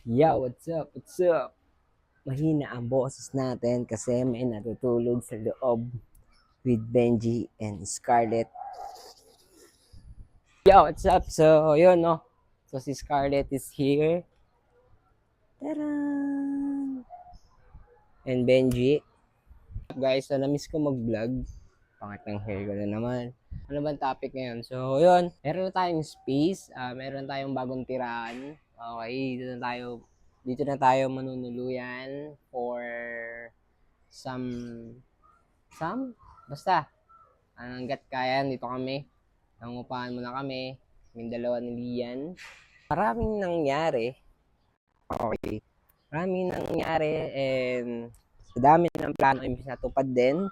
Yo, what's up? What's up? Mahina ang boses natin kasi may natutulog sa loob with Benji and Scarlett. Yo, what's up? So, yun, no? So, si Scarlett is here. Taran! And Benji. Guys, so, na-miss ko mag-vlog. Pangat ng hair ko na naman. Ano bang topic ngayon? So, yun. Meron na tayong space. Meron tayong bagong tiraan. Okay, dito na tayo manunuluyan for some, basta, hanggat kaya, dito kami. Nangupahan muna kami. Yung dalawa ni Lian. Maraming nangyari. Okay. Maraming nangyari and sa dami ng plano, imbis na tupad din.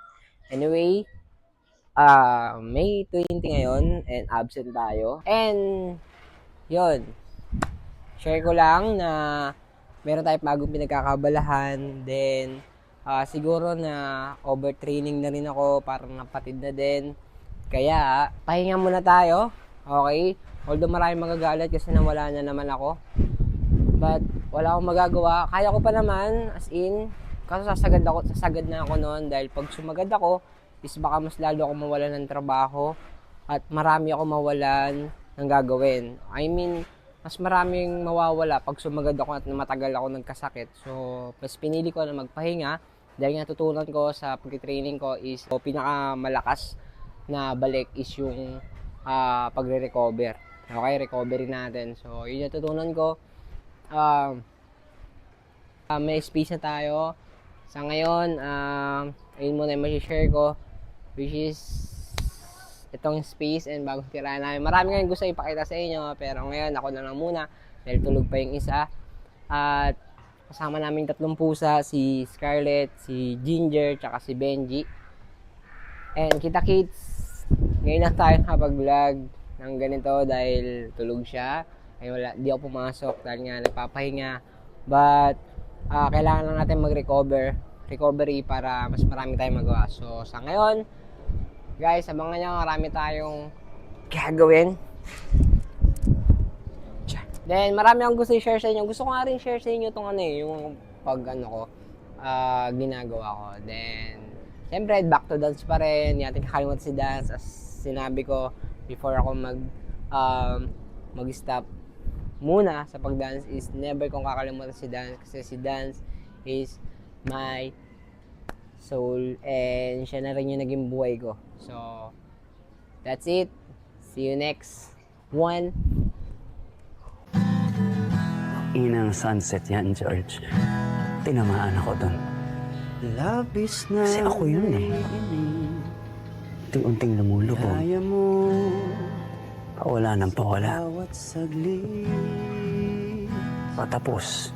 Anyway, May 20 ngayon and absent tayo. And, yun. Share ko lang na meron tayong bagong pinagkakabalahan. Then, siguro na overtraining na rin ako. Parang napatid na din. Kaya, pahinga muna tayo. Okay? Although maraming magagalit kasi nawala na naman ako. But, wala akong magagawa. Kaya ko pa naman, as in, kaso sasagad na ako noon dahil pag sumagad ako, is baka mas lalo ako mawalan ng trabaho at marami ako mawalan ng gagawin. I mean, mas maraming mawawala pag sumagad ako at matagal ako nagkasakit. So, mas pinili ko na magpahinga dahil natutunan ko sa pag-training ko is pinakamalakas na balik is yung pagre-recover. Okay, recovery natin. So, yun yung natutunan ko. May space na tayo. Sa ngayon, ayun muna yung share ko, which is itong space and bagong tirahan namin. Marami nga gusto ipakita sa inyo, pero ngayon ako na lang muna dahil tulog pa yung isa. At kasama namin tatlong pusa, si Scarlett, si Ginger, tsaka si Benji. And kita kids, ngayon lang tayo nakapag-vlog ng ganito dahil tulog siya. Ay wala, di ako pumasok dahil nga nagpapahinga. But kailangan lang natin recovery para mas marami tayong magawa. So sa ngayon, guys, abangan nyo, marami tayong gagawin. Then marami akong gusto i-share sa inyo. Gusto ko nga rin share sa inyo itong yung ginagawa ko. Then siyempre, back to dance pa rin. Hindi natin kakalimutan si dance. As sinabi ko before ako mag-stop muna sa pag-dance is never kong kakalimutan si dance kasi si dance is my soul and siya na rin yung naging buhay ko. So, that's it. See you next one. Inang sunset yan, George. Tinamaan ako dun. Labis na Kasi ako yun eh. Unting-unting lumulubog. kaya mo Pawala ng pawala. bawat saglit. Patapos.